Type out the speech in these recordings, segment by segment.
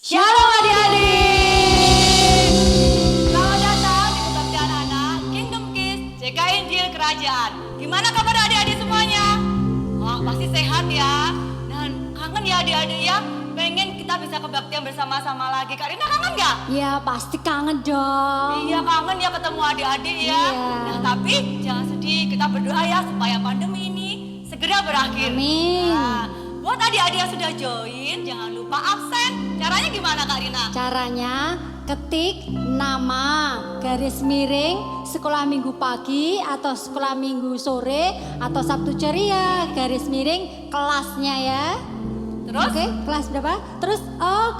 Shalom adik-adik. Selamat datang di kebaktian anak Kingdom Kids JK Injil Kerajaan. Gimana kabar adik-adik semuanya? Oh, pasti sehat ya. Dan kangen ya adik-adik ya. Pengen kita bisa kebaktian bersama-sama lagi. Kak Rina kangen gak? Ya pasti kangen dong. Iya kangen ya ketemu adik-adik ya. Iya. Nah tapi jangan sedih, kita berdoa ya supaya pandemi ini segera berakhir. Amin. Nah, buat adik-adik yang sudah join, jangan lupa absen. Caranya gimana Kak Rina? Caranya ketik nama garis miring sekolah minggu pagi atau sekolah minggu sore atau Sabtu ceria garis miring kelasnya ya. Terus? Oke, kelas berapa? Terus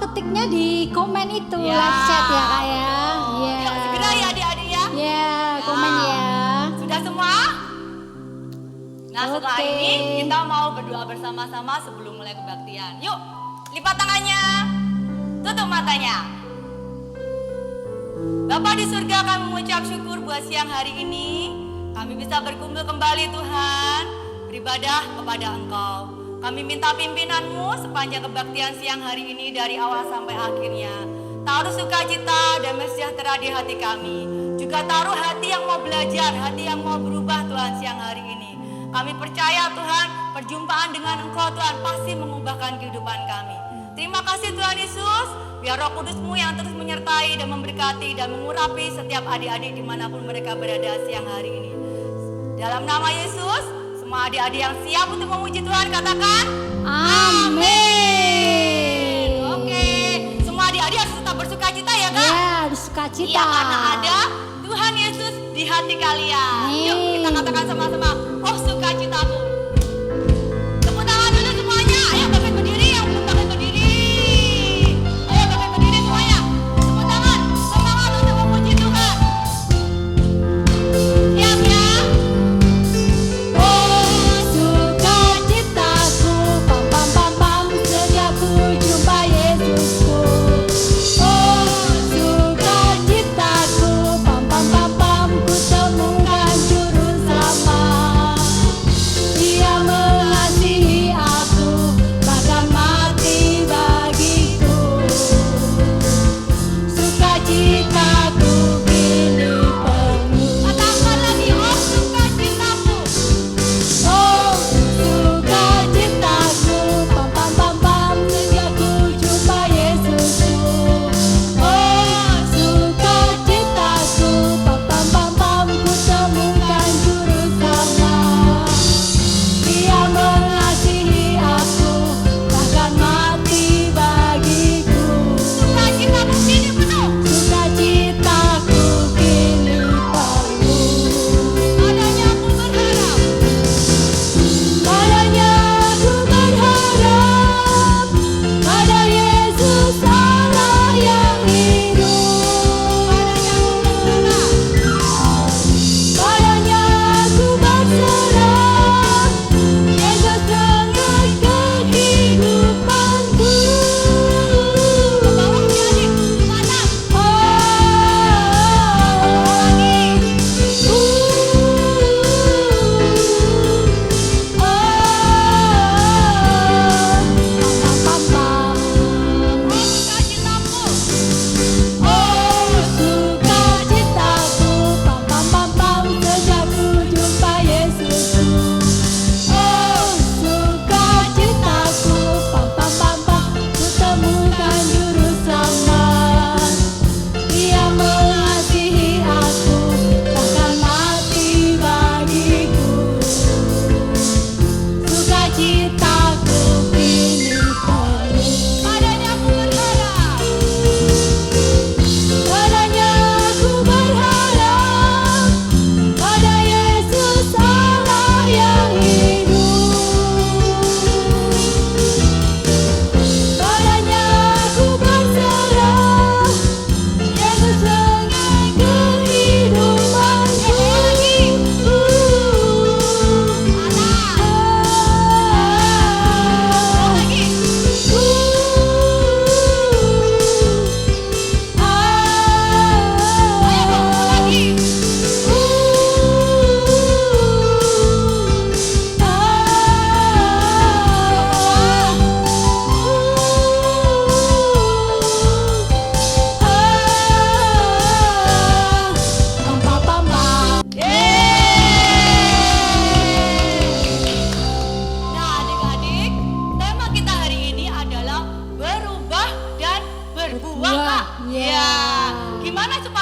ketiknya di komen itu Ya. live chat ya Kak ya. Iya. Yuk segera ya adik-adik ya. Ya, komen ya. Sudah semua? Nah setelah Oke. ini kita mau berdoa bersama-sama sebelum mulai kebaktian. Yuk lipat tangannya, tutup matanya. Bapa di surga, kami mengucap syukur buat siang hari ini. Kami bisa berkumpul kembali Tuhan, beribadah kepada Engkau. Kami minta pimpinanmu sepanjang kebaktian siang hari ini dari awal sampai akhirnya. Taruh sukacita dan sejahtera di hati kami. Juga taruh hati yang mau belajar, hati yang mau berubah Tuhan siang hari ini. Kami percaya Tuhan, perjumpaan dengan Engkau Tuhan pasti mengubahkan kehidupan kami. Terima kasih Tuhan Yesus, biar Roh Kudus-Mu yang terus menyertai dan memberkati dan mengurapi setiap adik-adik dimanapun mereka berada siang hari ini. Dalam nama Yesus, semua adik-adik yang siap untuk memuji Tuhan katakan Amin. Oke, semua adik-adik harus tetap bersuka cita ya Kak? Ya, bersukacita. Iya, karena ada Tuhan Yesus di hati kalian. Yuk kita katakan sama-sama, oh sukacitaku. Tepuk tangan dulu semuanya. Ayo bangkit berdiri, yang belum bangkit berdiri. Ayo bangkit berdiri semuanya. Tepuk tangan, semangat untuk memuji Tuhan. Siap ya? Oh sukacitaku, pam pam pam pam, setiap ku jumpa Yesusku. Oh sukacitaku, pam pam pam pam, ku temukan juru selamat.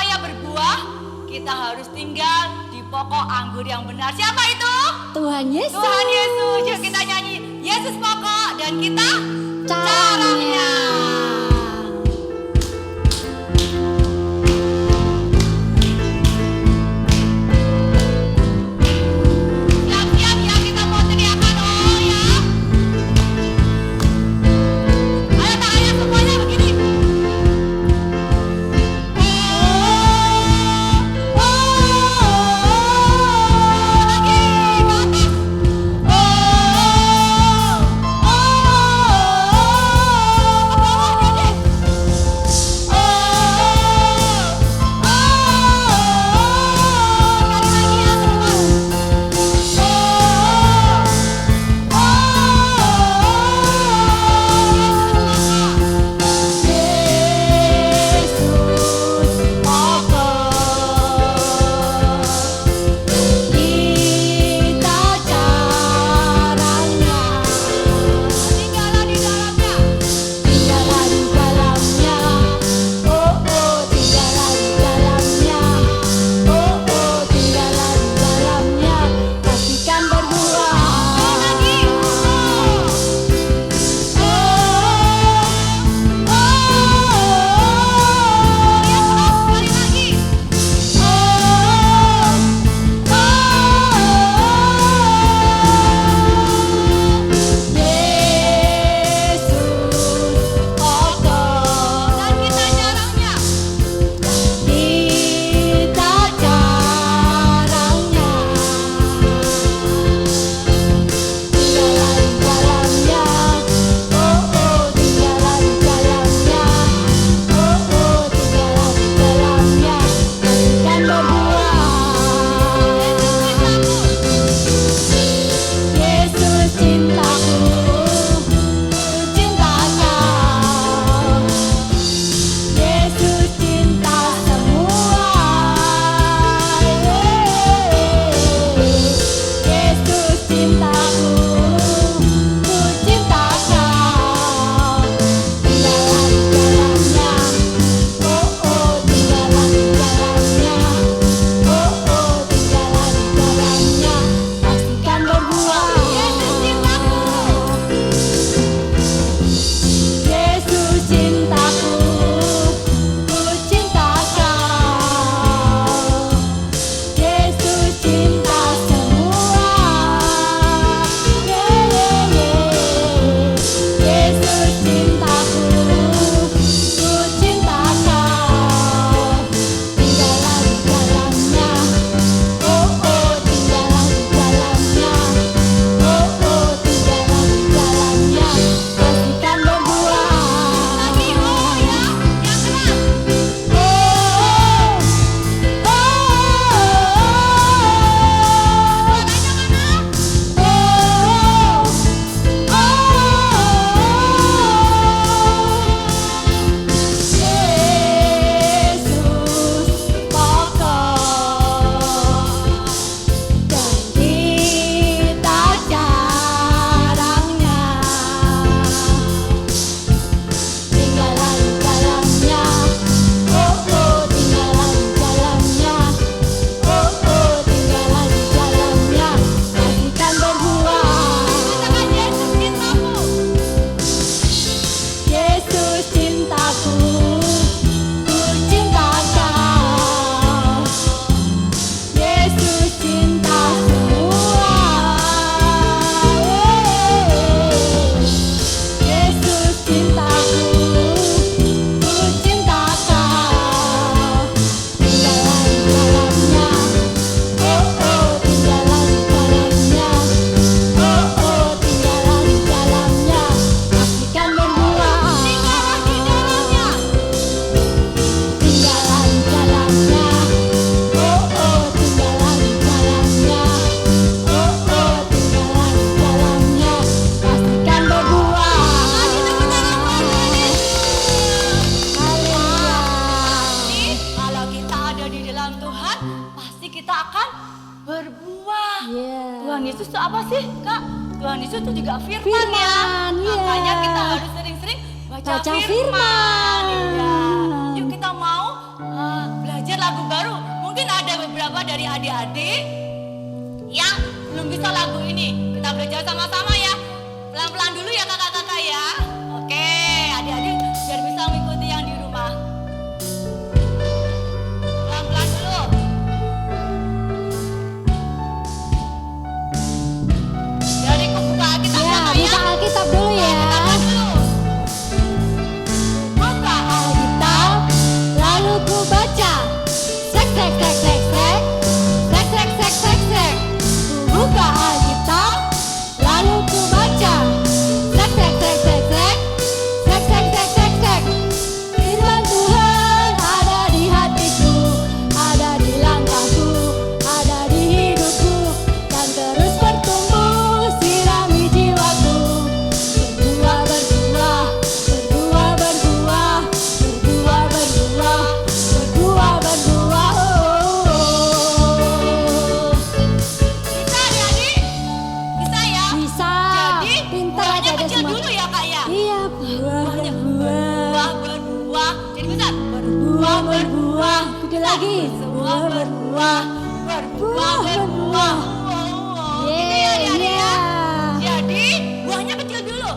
supaya berbuah, kita harus tinggal di pokok anggur yang benar. Siapa itu? Tuhan Yesus. Tuhan Yesus. Yuk kita nyanyi Yesus pokok dan kita Caranya. Siap-siap ya, kita mau teriakan oh ya. Ayo tangannya semuanya begini. Lagi ke atas. Ke bawah jadi. Sekali lagi ya semua. Tinggallah di dalamnya. Lagi. Yang keras sekali lagi. Dan kita jarangnya. Yesus cintaku, cinta kau. Yesus cinta semua. Yesus cintaku, ku cinta kau. Tinggallah di dalamnya, oh oh tinggallah di dalamnya, oh oh tinggallah di dalamnya, pastikan berbuah. Yesus cintaku. Yesus cintaku, ku cinta kau. Yesus cinta semua. Yesus cintaku, ku cinta kau. Tinggallah di dalamnya, oh oh tinggallah di dalamnya, oh oh tinggallah di dalamnya, pastikan berbuah. Lagi oh ya, yang keras. Yesus pokok dan kita jarangnya. Tinggallah di dalamnya, oh oh tinggallah di dalamnya, oh oh tinggallah di dalamnya, pastikan berbuah. Katakan Yesus cintaku. Yesus cintaku, ku cinta kau. Yesus cinta semua. Yesus cintaku, ku cinta kau. Tinggallah di dalamnya, oh oh tinggallah di dalamnya, oh oh tinggallah di dalamnya, pastikan berbuah. Tinggallah di dalamnya. Tinggallah di dalamnya, oh oh tinggallah di dalamnya, oh oh tinggallah di dalamnya, pastikan berbuah. Kasih tepuk tangan buat Tuhan Yesus. Haleluya. Nih, kalau kita ada di dalam Tuhan, pasti kita akan berbuah. Iya. Tuhan Yesus itu apa sih, Kak? Tuhan Yesus itu juga firman, ya. Firman, iya. Makanya kita harus sering-sering baca Baca firman. firman. Iya. Yuk kita mau belajar beberapa dari adik-adik yang belum bisa lagu ini. Kita belajar sama-sama ya. Pelan-pelan dulu ya kakak-kakak ya. Oke, adik-adik biar bisa mengikuti yang di rumah. Pelan-pelan dulu. Dari buka Alkitab Ya, ya, buka Alkitab dulu ya. Alkitab dulu. Buka Alkitab, lalu ku baca. Sek sek sek sek sek. Sek sek sek sek sek. Ku buka Alkitab, lalu ku baca. Sek sek sek sek sek. Sek sek sek sek sek. Firman Tuhan ada di hatiku, ada di langkahku, ada di hidupku, dan terus bertumbuh sirami jiwaku. Berbuah berbuah, berbuah berbuah, berbuah berbuah, berbuah berbuah. Bisa adik-adik? Bisa ya? Bisa. Jadi Pintar buahnya aja kecil semua. dulu ya kak ya? Iya, buah Buahnya berbuah. berbuah. Jadi besar. Berbuah berbuah. Gede lagi. Berbuah berbuah. Berbuah berbuah. Gitu ya adik-adik ya? Iya. Jadi buahnya kecil dulu.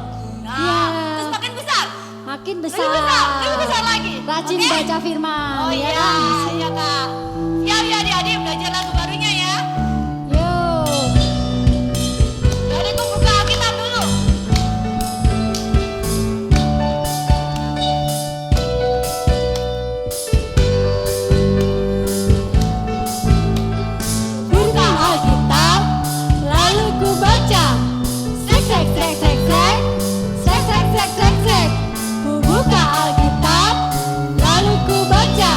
Nah, Iya. terus makin besar. Makin Lebih besar. besar, lebih besar lagi. Rajin Oke? baca firman. Oh ya iya, kan? iya kak. Siap ya adik-adik belajar lagu barunya ya. Yuk. Jadi aku buka Alkitab dulu. Buka Alkitab, lalu ku baca. Sek sek sek sek sek. Sek sek sek sek sek. Ku buka Alkitab, lalu ku baca.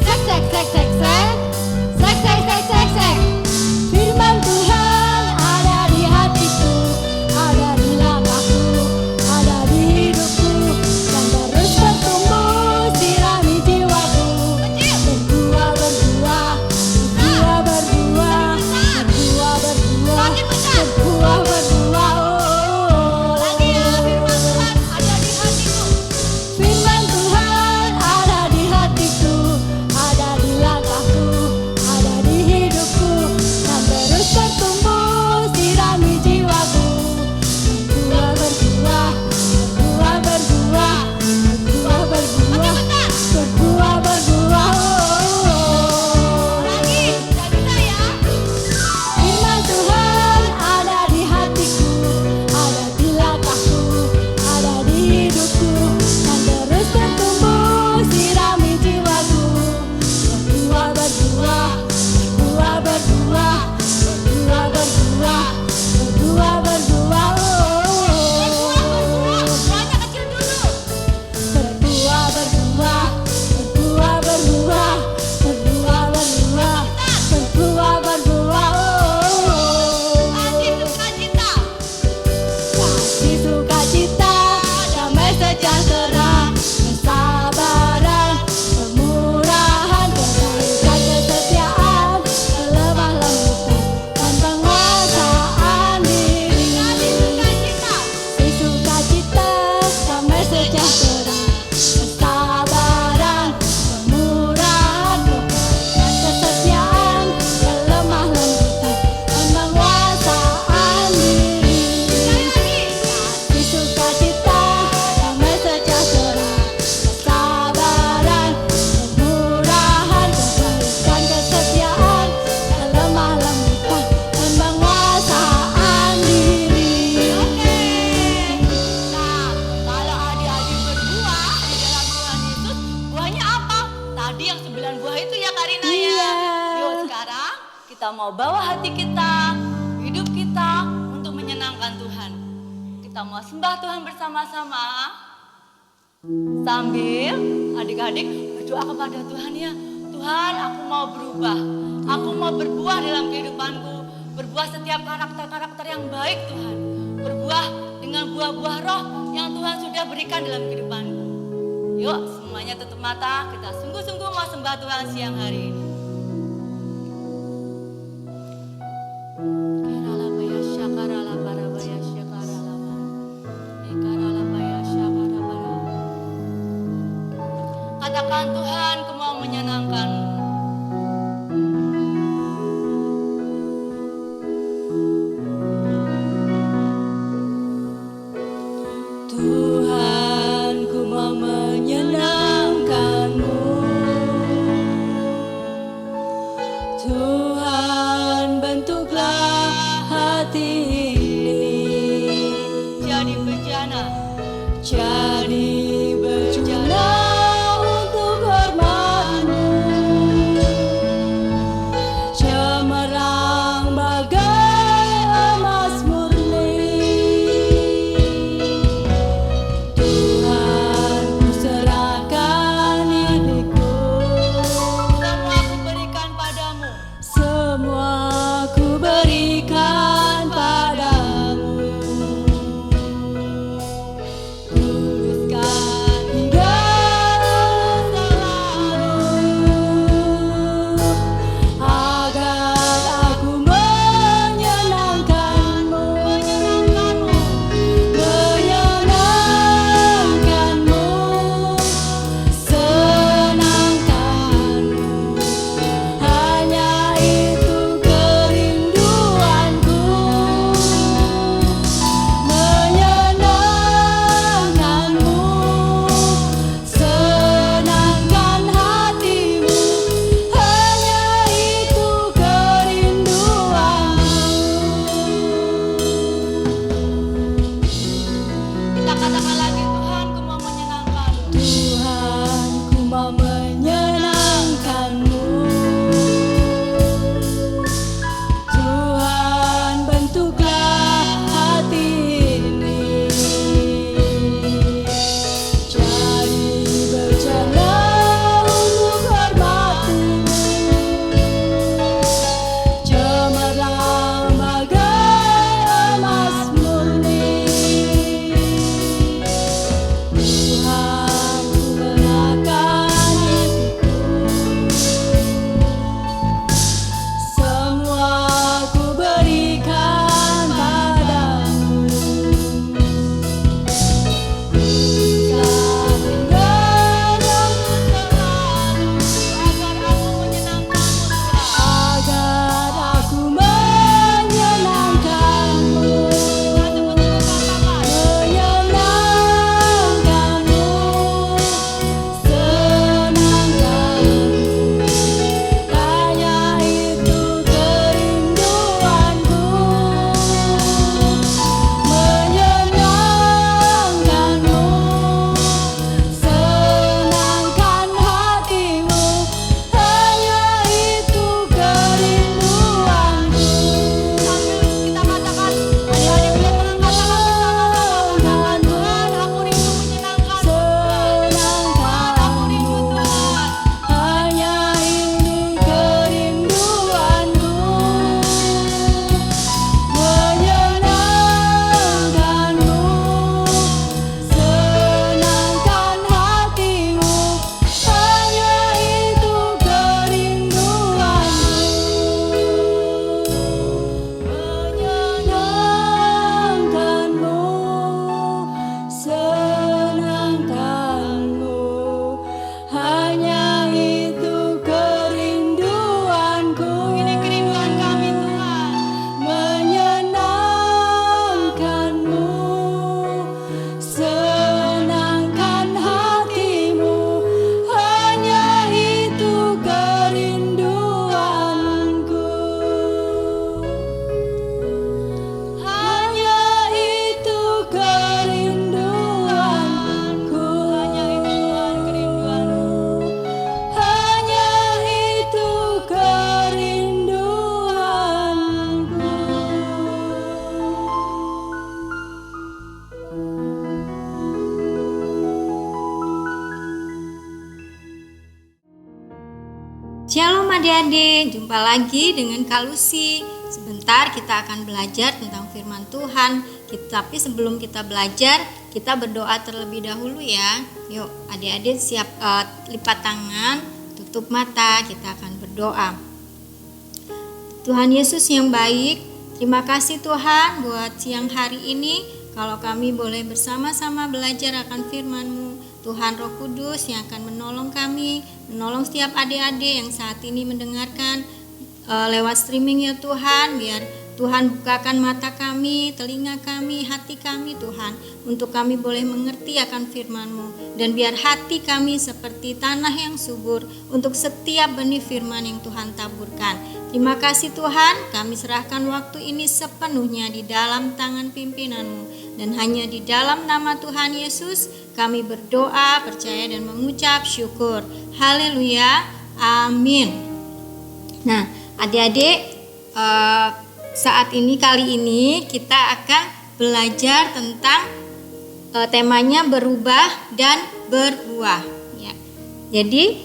Sek sek sek sek sek. Sek sek sek sek sek. Firman Tuhan ada di hatiku, ada di langkahku, ada di hidupku, dan terus bertumbuh sirami jiwaku. Berbuah berbuah, berbuah berbuah, berbuah berbuah, berbuah berbuah. Lagi ya, firman Tuhan ada di hatiku. Firman Tuhan ada di hatiku, ada di langkahku, ada di hidupku, dan terus bertumbuh sirami jiwaku. Berbuah berbuah, berbuah berbuah, berbuah berbuah, berbuah berbuah. Lagi, udah bisa ya. Firman Tuhan ada di hatiku, ada di langkahku, ada di hidupku, dan terus bertumbuh sirami jiwaku. Berbuah berbuah, berbuah berbuah, berbuah berbuah, berbuah berbuah. Buahnya kecil dulu. Berbuah berbuah, berbuah berbuah, berbuah berbuah, berbuah berbuah. Kasih sukacita. Kasih sukacita, damai sejahtera, kesabaran, kemurahan, kebaikan, kesetiaan, kelemah lembutan, dan penguasaan diri. Kasih sukacita. Kasih sukacita, damai sejahtera, kesabaran, kemurahan, kebaikan, kesetiaan, kelemah lembutan, dan penguasaan diri. Sekali lagi. Kasih sukacita, damai sejahtera, kesabaran, kemurahan, kebaikan, kesetiaan, kelemah lembutan, dan penguasaan diri. Oke. Nah, kalau adik-adik berbuah di dalam Tuhan Yesus, buahnya apa? Tadi yang 9 buah itu ya Karina ya. Iya. Yuk sekarang kita mau bawa hati kita, hidup kita untuk menyenangkan Tuhan. Kita mau sembah Tuhan bersama-sama. Sambil adik-adik berdoa kepada Tuhan ya. Tuhan, aku mau berubah. Aku mau berbuah dalam kehidupanku. Berbuah setiap karakter-karakter yang baik Tuhan. Berbuah dengan buah-buah roh yang Tuhan sudah berikan dalam kehidupanku. Yuk semuanya tutup mata. Kita sungguh-sungguh mau sembah Tuhan siang hari ini. Kiralabaya syakaralabarabaya syakaralaba. Ikaralabaya syakarabara. Katakan Tuhan, ku mau menyenangkan-Mu. Tuhan bentuklah hati ini jadi bejana untuk hormat-Mu, cemerlang bagai emas murni. Tuhan, ku serahkan hidupku, semua aku berikan padamu. semua ku berikan padamu. Tuliskan Hingga selalu, agar aku menyenangkan-Mu, senangkan-Mu. Hanya itu kerinduanku, menyenangkan-Mu, senangkan hati-Mu. Hanya itu kerinduanku. Kita katakan lagi, Tuhan, ku mau menyenangkan-Mu. Tuhan, ku mau menyenangkan-Mu. Tuhan, bentuklah hati ini jadi bejana untuk hormat-Mu, cemerlang bagai emas murni. Tuhan, ku serahkan hidupku, semua ku berikan padamu. Agar aku menyenangkan-Mu. Agar aku menyenangkan-Mu, senangkan-Mu. Hanya itu kerinduanku, menyenangkan-Mu, senangkan hati-Mu. Hanya itu kerinduanku. Kita katakan, adik-adik boleh mengatakan bersama-sama, katakan, Tuhan, aku rindu menyenangkan-Mu. Tuhan, aku rindu, Tuhan. Hanya ini kerinduanku, menyenangkan-Mu, senangkan hati-Mu. Hanya itu kerinduanku, menyenangkan-Mu, senangkan-Mu. Hanya itu kerinduanku. Ini kerinduan kami, Tuhan. Menyenangkan-Mu, senangkan hati-Mu. Hanya itu kerinduanku. Hanya itu kerinduanku. Hanya itu, Tuhan, kerinduan-Mu. Hanya itu kerinduanku. Shalom adik-adik, jumpa lagi dengan Kak Lucy. Sebentar kita akan belajar tentang firman Tuhan. Tapi sebelum kita belajar, kita berdoa terlebih dahulu ya. Yuk adik-adik siap lipat tangan, tutup mata, kita akan berdoa. Tuhan Yesus yang baik, terima kasih Tuhan buat siang hari ini. Kalau kami boleh bersama-sama belajar akan firman-Mu, Tuhan Roh Kudus yang akan menolong kami, menolong setiap adik-adik yang saat ini mendengarkan lewat streaming ya Tuhan, biar Tuhan bukakan mata kami, telinga kami, hati kami Tuhan, untuk kami boleh mengerti akan firman-Mu. Dan biar hati kami seperti tanah yang subur untuk setiap benih firman yang Tuhan taburkan. Terima kasih Tuhan, kami serahkan waktu ini sepenuhnya di dalam tangan pimpinan-Mu. Dan hanya di dalam nama Tuhan Yesus kami berdoa, percaya dan mengucap syukur. Haleluya, amin. Nah, adik-adik, saat ini kali ini kita akan belajar tentang temanya berubah dan berbuah ya. Jadi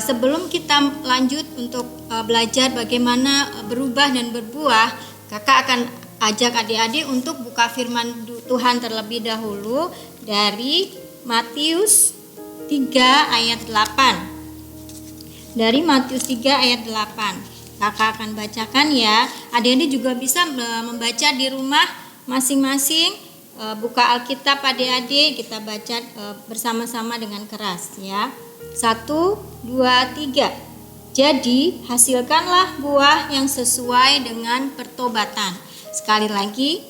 sebelum kita lanjut untuk belajar bagaimana berubah dan berbuah, kakak akan ajak adik-adik untuk buka firman Tuhan terlebih dahulu dari Matius 3 ayat 8. Dari Matius 3 ayat 8. Kakak akan bacakan ya. Adik-adik juga bisa membaca di rumah masing-masing. Buka Alkitab adik-adik, kita baca bersama-sama dengan keras ya. 1, 2, 3. Jadi hasilkanlah buah yang sesuai dengan pertobatan. Sekali lagi.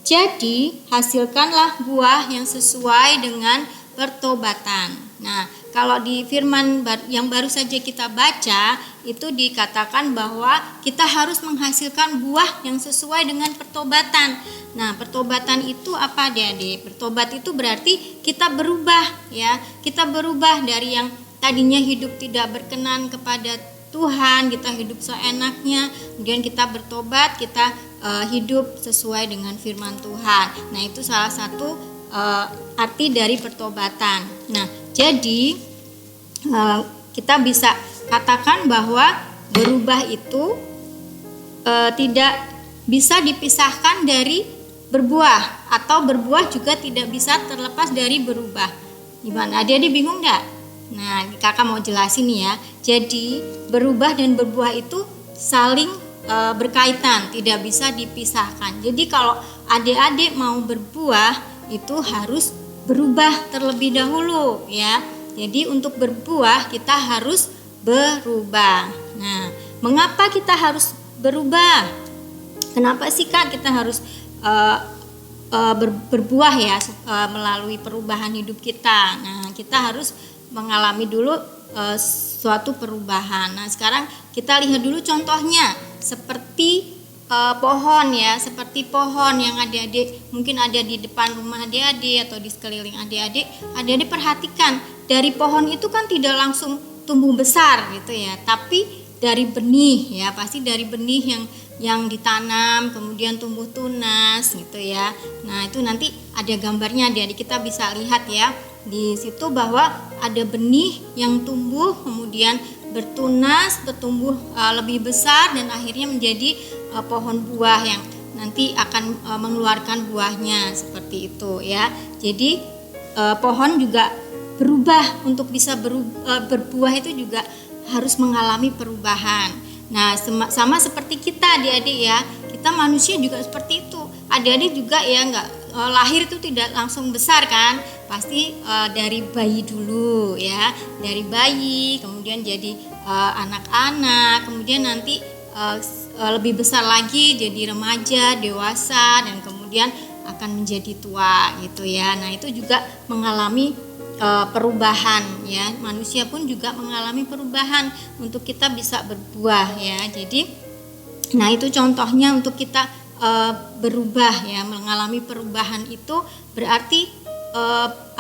Jadi hasilkanlah buah yang sesuai dengan pertobatan. Nah, kalau di firman yang baru saja kita baca, itu dikatakan bahwa kita harus menghasilkan buah yang sesuai dengan pertobatan. Nah, pertobatan itu apa adik-adik? Bertobat itu berarti kita berubah ya. Kita berubah dari yang tadinya hidup tidak berkenan kepada Tuhan, kita hidup seenaknya, kemudian kita bertobat, kita hidup sesuai dengan firman Tuhan. Nah, itu salah satu arti dari pertobatan. Nah, jadi kita bisa katakan bahwa berubah itu tidak bisa dipisahkan dari berbuah, atau berbuah juga tidak bisa terlepas dari berubah. Gimana? Adik-adik bingung nggak? Nah, kakak mau jelasin ya. Jadi berubah dan berbuah itu saling berkaitan, tidak bisa dipisahkan. Jadi kalau adik-adik mau berbuah itu harus berubah terlebih dahulu ya. Jadi untuk berbuah kita harus berubah. Nah, mengapa kita harus berubah? Kenapa sih Kak kita harus berbuah ya melalui perubahan hidup kita? Nah, kita harus mengalami dulu suatu perubahan. Nah, sekarang kita lihat dulu contohnya seperti pohon ya, seperti pohon yang adik-adik mungkin ada di depan rumah adik-adik atau di sekeliling adik-adik. Adik-adik perhatikan, dari pohon itu kan tidak langsung tumbuh besar gitu ya, tapi dari benih ya, pasti dari benih yang ditanam kemudian tumbuh tunas gitu ya. Nah, itu nanti ada gambarnya adik-adik, kita bisa lihat ya di situ bahwa ada benih yang tumbuh kemudian bertunas, bertumbuh lebih besar dan akhirnya menjadi pohon buah yang nanti akan mengeluarkan buahnya seperti itu ya. Jadi pohon juga berubah, untuk bisa berbuah itu juga harus mengalami perubahan. Nah, sama seperti kita adik-adik ya, kita manusia juga seperti itu. Adik-adik juga ya lahir itu tidak langsung besar kan, pasti dari bayi dulu ya, dari bayi kemudian jadi anak-anak, kemudian nanti lebih besar lagi jadi remaja, dewasa, dan kemudian akan menjadi tua gitu ya. Nah, itu juga mengalami perubahan ya. Manusia pun juga mengalami perubahan untuk kita bisa berbuah ya. Jadi nah itu contohnya untuk kita berubah ya, mengalami perubahan itu berarti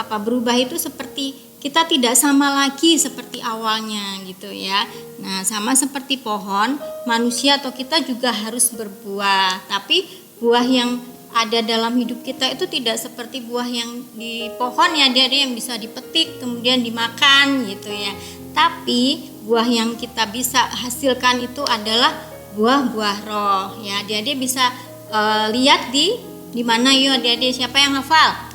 berubah itu seperti kita tidak sama lagi seperti awalnya gitu ya. Nah, sama seperti pohon, manusia atau kita juga harus berbuah. Tapi buah yang ada dalam hidup kita itu tidak seperti buah yang di pohon ya, dia yang bisa dipetik kemudian dimakan gitu ya. Tapi buah yang kita bisa hasilkan itu adalah buah-buah roh ya. Dia bisa lihat di mana yuk adik-adik, siapa yang hafal?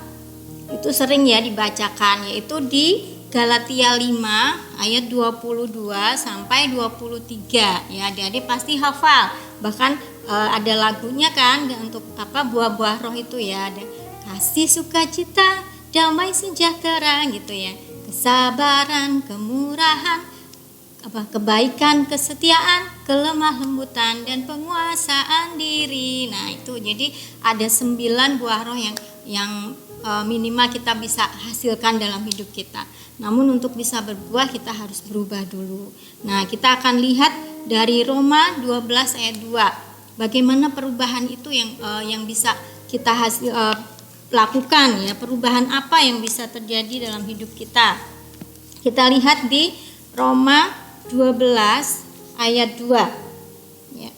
Itu sering ya dibacakan, yaitu di Galatia 5 ayat 22 sampai 23 ya. Adik-adik pasti hafal, bahkan ada lagunya kan untuk buah-buah roh itu ya. Ada kasih, sukacita, damai, sejahtera gitu ya, kesabaran, kemurahan, kebaikan, kesetiaan, kelemah lembutan, dan penguasaan diri. Nah itu jadi ada 9 buah roh yang minimal kita bisa hasilkan dalam hidup kita. Namun untuk bisa berbuah kita harus berubah dulu. Nah kita akan lihat dari Roma 12 ayat 2. Bagaimana perubahan itu yang bisa kita lakukan ya, perubahan apa yang bisa terjadi dalam hidup kita. Kita lihat di Roma 12 ayat 2 ya.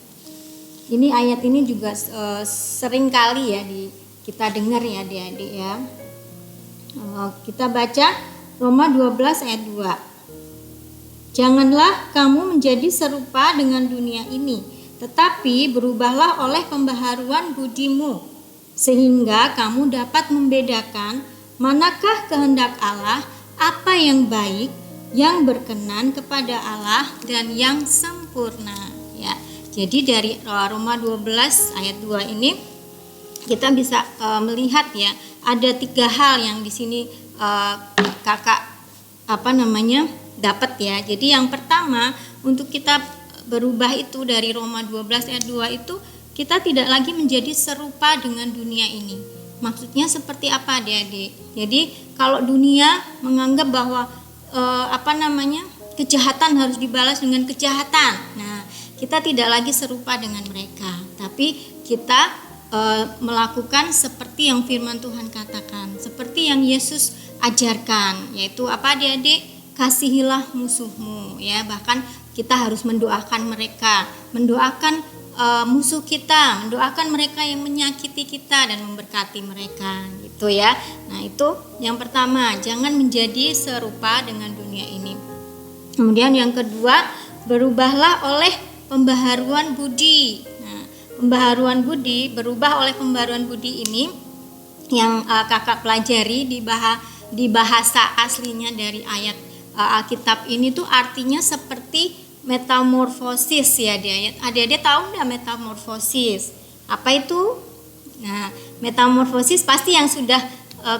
Ini ayat ini juga sering kali ya kita dengar ya adik-adik ya. Kita baca Roma 12 ayat 2. Janganlah kamu menjadi serupa dengan dunia ini, tetapi berubahlah oleh pembaharuan budimu, sehingga kamu dapat membedakan manakah kehendak Allah, apa yang baik, yang berkenan kepada Allah, dan yang sempurna ya. Jadi dari Roma 12 ayat 2 ini kita bisa melihat ya, ada 3 hal yang di sini kakak dapat ya. Jadi yang pertama, untuk kita berubah itu dari Roma 12 ayat 2 itu, kita tidak lagi menjadi serupa dengan dunia ini. Maksudnya seperti apa adik-adik? Jadi kalau dunia menganggap bahwa kejahatan harus dibalas dengan kejahatan. Nah, kita tidak lagi serupa dengan mereka, tapi kita melakukan seperti yang firman Tuhan katakan, seperti yang Yesus ajarkan, yaitu apa adik-adik? Kasihilah musuhmu ya. Bahkan kita harus mendoakan mereka, mendoakan musuh kita, mendoakan mereka yang menyakiti kita dan memberkati mereka gitu ya. Nah itu yang pertama, jangan menjadi serupa dengan dunia ini. Kemudian yang kedua, berubahlah oleh pembaharuan budi. Nah, berubah oleh pembaharuan budi ini yang kakak pelajari di bahasa aslinya dari ayat Alkitab ini tuh artinya seperti metamorfosis ya dia. Adik-adik tahu enggak metamorfosis? Apa itu? Nah, metamorfosis pasti yang sudah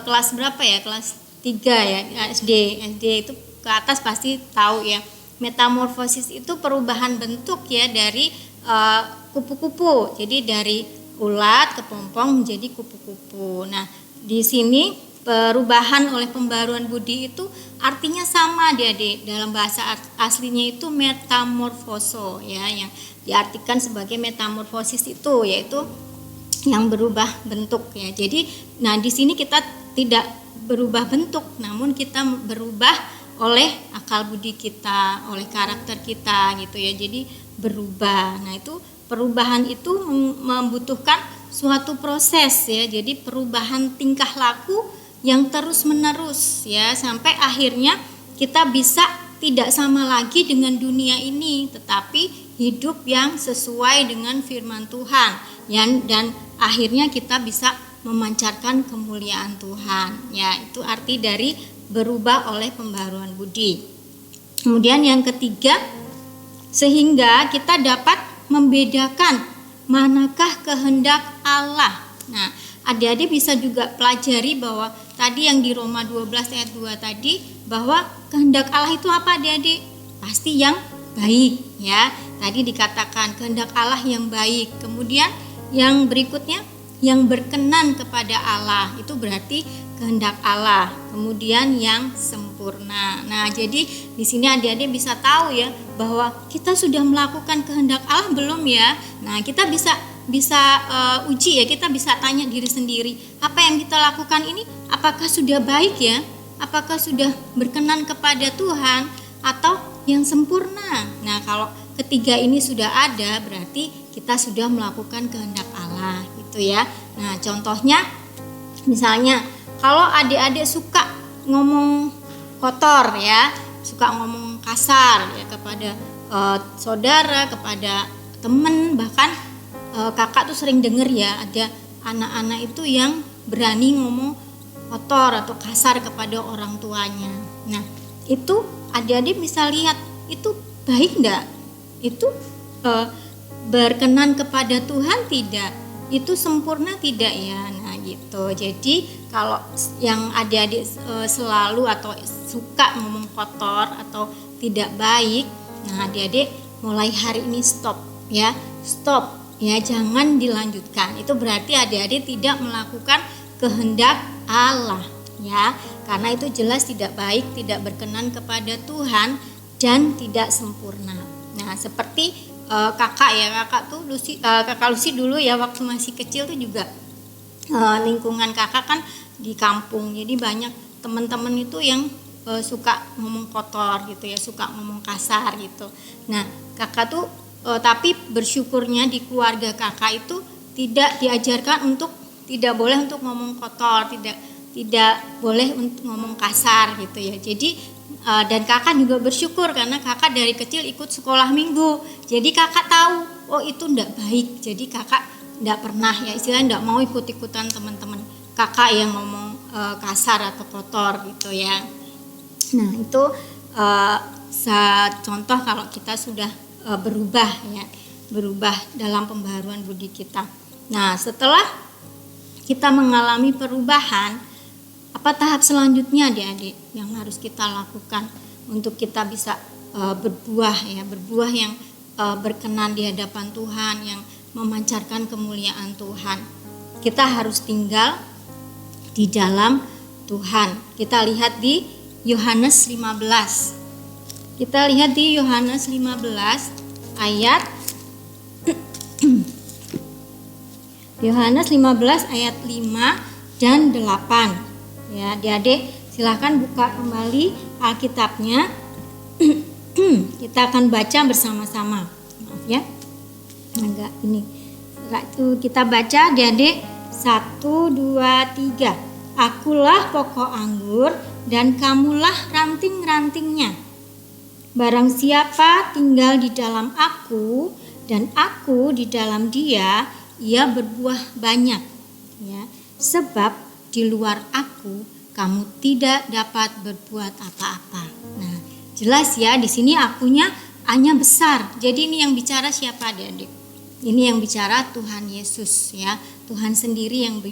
kelas berapa ya? Kelas 3 ya, SD itu ke atas pasti tahu ya. Metamorfosis itu perubahan bentuk ya dari kupu-kupu. Jadi dari ulat kepompong menjadi kupu-kupu. Nah, di sini perubahan oleh pembaruan budi itu artinya sama adik-adik. Dalam bahasa aslinya itu metamorfoso ya, yang diartikan sebagai metamorfosis itu yaitu yang berubah bentuk ya. Jadi nah di sini kita tidak berubah bentuk, namun kita berubah oleh akal budi kita, oleh karakter kita gitu ya. Jadi berubah. Nah, itu perubahan itu membutuhkan suatu proses ya. Jadi perubahan tingkah laku yang terus-menerus ya, sampai akhirnya kita bisa tidak sama lagi dengan dunia ini, tetapi hidup yang sesuai dengan firman Tuhan dan akhirnya kita bisa memancarkan kemuliaan Tuhan ya. Itu arti dari berubah oleh pembaharuan budi. Kemudian yang ketiga, sehingga kita dapat membedakan manakah kehendak Allah. Nah, adik-adik bisa juga pelajari bahwa tadi yang di Roma 12 ayat 2 tadi, bahwa kehendak Allah itu apa adik-adik? Pasti yang baik ya. Tadi dikatakan kehendak Allah yang baik. Kemudian yang berikutnya yang berkenan kepada Allah, itu berarti kehendak Allah. Kemudian yang sempurna. Nah, jadi di sini adik-adik bisa tahu ya bahwa kita sudah melakukan kehendak Allah belum ya? Nah, kita bisa uji ya, kita bisa tanya diri sendiri, apa yang kita lakukan ini apakah sudah baik ya, apakah sudah berkenan kepada Tuhan atau yang sempurna. Nah, kalau ketiga ini sudah ada, berarti kita sudah melakukan kehendak Allah gitu ya. Nah, contohnya misalnya kalau adik-adik suka ngomong kotor ya, suka ngomong kasar ya kepada saudara, kepada teman, bahkan kakak tuh sering denger ya, ada anak-anak itu yang berani ngomong kotor atau kasar kepada orang tuanya. Nah, itu adik-adik bisa lihat, itu baik enggak? Itu berkenan kepada Tuhan tidak? Itu sempurna tidak ya? Nah gitu. Jadi kalau yang adik-adik selalu atau suka ngomong kotor atau tidak baik, nah adik-adik mulai hari ini stop ya, stop ya, jangan dilanjutkan. Itu berarti adik-adik tidak melakukan kehendak Allah ya, karena itu jelas tidak baik, tidak berkenan kepada Tuhan dan tidak sempurna. Nah, seperti kakak ya, kakak Lucy dulu ya waktu masih kecil tuh juga lingkungan kakak kan di kampung, jadi banyak teman-teman itu yang suka ngomong kotor gitu ya, suka ngomong kasar gitu. Nah, kakak tuh tapi bersyukurnya di keluarga kakak itu tidak diajarkan untuk tidak boleh untuk ngomong kotor, tidak boleh untuk ngomong kasar gitu ya. Jadi dan kakak juga bersyukur karena kakak dari kecil ikut sekolah minggu. Jadi kakak tahu, oh itu enggak baik. Jadi kakak enggak pernah ya istilahnya enggak mau ikut-ikutan teman-teman kakak yang ngomong kasar atau kotor gitu ya. Nah, itu contoh kalau kita sudah berubah ya, berubah dalam pembaharuan budi kita. Nah, setelah kita mengalami perubahan, apa tahap selanjutnya adik-adik yang harus kita lakukan untuk kita bisa berbuah ya, berbuah yang berkenan di hadapan Tuhan, yang memancarkan kemuliaan Tuhan. Kita harus tinggal di dalam Tuhan. Kita lihat di Yohanes 15. Kita lihat di Yohanes 15 ayat Yohanes 15 ayat 5 dan 8. Ya, adik-adik silahkan buka kembali Alkitabnya. Kita akan baca bersama-sama. Maaf ya. Agak ini. Kita baca adik-adik 1 2 3. Akulah pokok anggur dan kamulah ranting-rantingnya. Barang siapa tinggal di dalam aku dan aku di dalam dia, ia berbuah banyak. Ya, sebab di luar aku kamu tidak dapat berbuat apa-apa. Nah, jelas ya di sini akunya hanya besar. Jadi ini yang bicara siapa adik-adik? Ini yang bicara Tuhan Yesus ya. Tuhan sendiri yang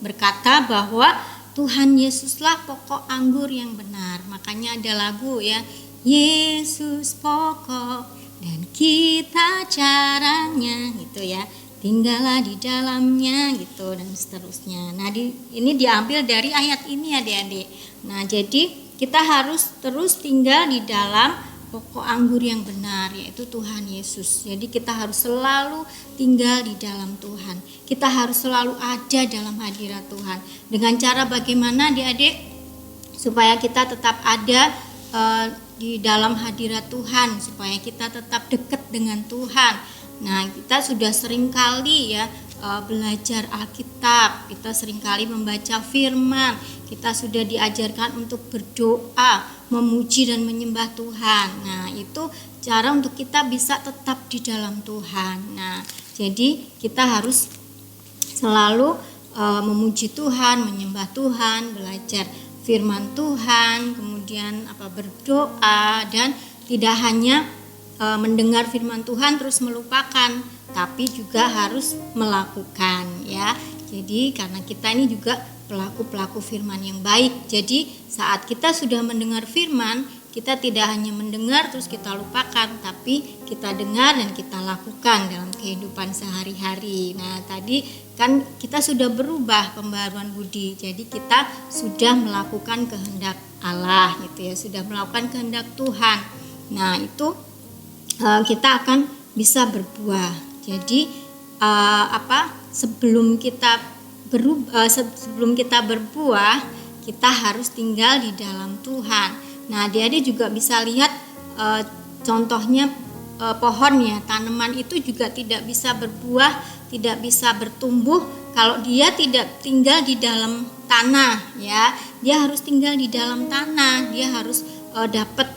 berkata bahwa Tuhan Yesuslah pokok anggur yang benar. Makanya ada lagu ya, Yesus pokok dan kita caranya gitu ya, tinggallah di dalamnya gitu dan seterusnya. Nah ini diambil dari ayat ini adik-adik. Nah jadi kita harus terus tinggal di dalam pokok anggur yang benar, yaitu Tuhan Yesus. Jadi kita harus selalu tinggal di dalam Tuhan. Kita harus selalu ada dalam hadirat Tuhan. Dengan cara bagaimana adik-adik? Supaya kita tetap ada di dalam hadirat Tuhan, supaya kita tetap dekat dengan Tuhan. Nah, kita sudah sering kali ya belajar Alkitab, kita sering kali membaca firman, kita sudah diajarkan untuk berdoa, memuji dan menyembah Tuhan. Nah, itu cara untuk kita bisa tetap di dalam Tuhan. Nah, jadi kita harus selalu memuji Tuhan, menyembah Tuhan, belajar firman Tuhan, kemudian berdoa, dan tidak hanya mendengar firman Tuhan terus melupakan, tapi juga harus melakukan ya. Jadi karena kita ini juga pelaku-pelaku firman yang baik. Jadi saat kita sudah mendengar firman, kita tidak hanya mendengar terus kita lupakan, tapi kita dengar dan kita lakukan dalam kehidupan sehari-hari. Nah, tadi kan kita sudah berubah pembaharuan budi. Jadi kita sudah melakukan kehendak Allah gitu ya, sudah melakukan kehendak Tuhan. Nah, itu kita akan bisa berbuah. Jadi sebelum kita berbuah, kita harus tinggal di dalam Tuhan. Nah, adik-adik juga bisa lihat contohnya pohon ya, tanaman itu juga tidak bisa berbuah, tidak bisa bertumbuh kalau dia tidak tinggal di dalam tanah ya. Dia harus tinggal di dalam tanah, dia harus dapat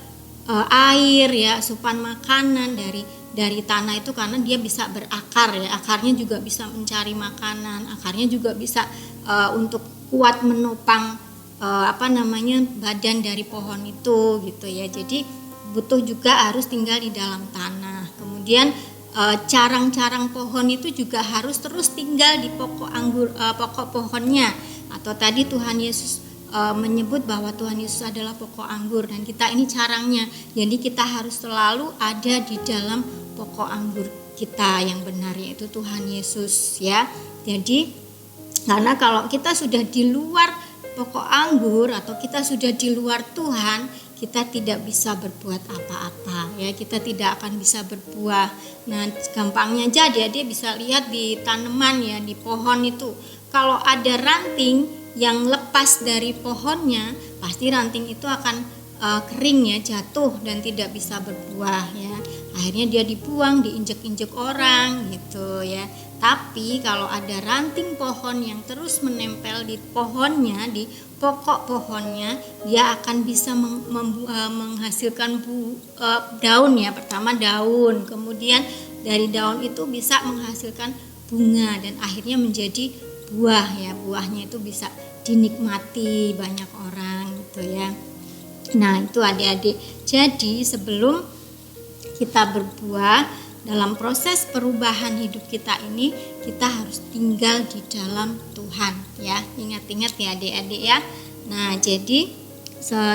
air ya, asupan makanan dari tanah itu, karena dia bisa berakar ya, akarnya juga bisa mencari makanan, akarnya juga bisa untuk kuat menopang badan dari pohon itu gitu ya. Jadi butuh juga harus tinggal di dalam tanah. Kemudian carang-carang pohon itu juga harus terus tinggal di pokok pohonnya. Atau tadi Tuhan Yesus menyebut bahwa Tuhan Yesus adalah pokok anggur dan kita ini carangnya. Jadi kita harus selalu ada di dalam pokok anggur kita yang benar, yaitu Tuhan Yesus ya. Jadi karena kalau kita sudah di luar pokok anggur atau kita sudah di luar Tuhan, kita tidak bisa berbuat apa-apa ya, kita tidak akan bisa berbuah. Nah, gampangnya aja dia bisa lihat di tanaman ya, di pohon itu. Kalau ada ranting yang lepas dari pohonnya, pasti ranting itu akan kering ya, jatuh dan tidak bisa berbuah ya. Akhirnya dia dibuang, diinjek-injek orang gitu ya. Tapi kalau ada ranting pohon yang terus menempel di pohonnya, di pokok pohonnya, dia akan bisa menghasilkan daun ya. Pertama daun, kemudian dari daun itu bisa menghasilkan bunga dan akhirnya menjadi buah ya. Buahnya itu bisa dinikmati banyak orang gitu ya. Nah, itu adik-adik. Jadi sebelum kita berbuah, dalam proses perubahan hidup kita ini, kita harus tinggal di dalam Tuhan ya. Ingat-ingat ya adik-adik ya. Nah, jadi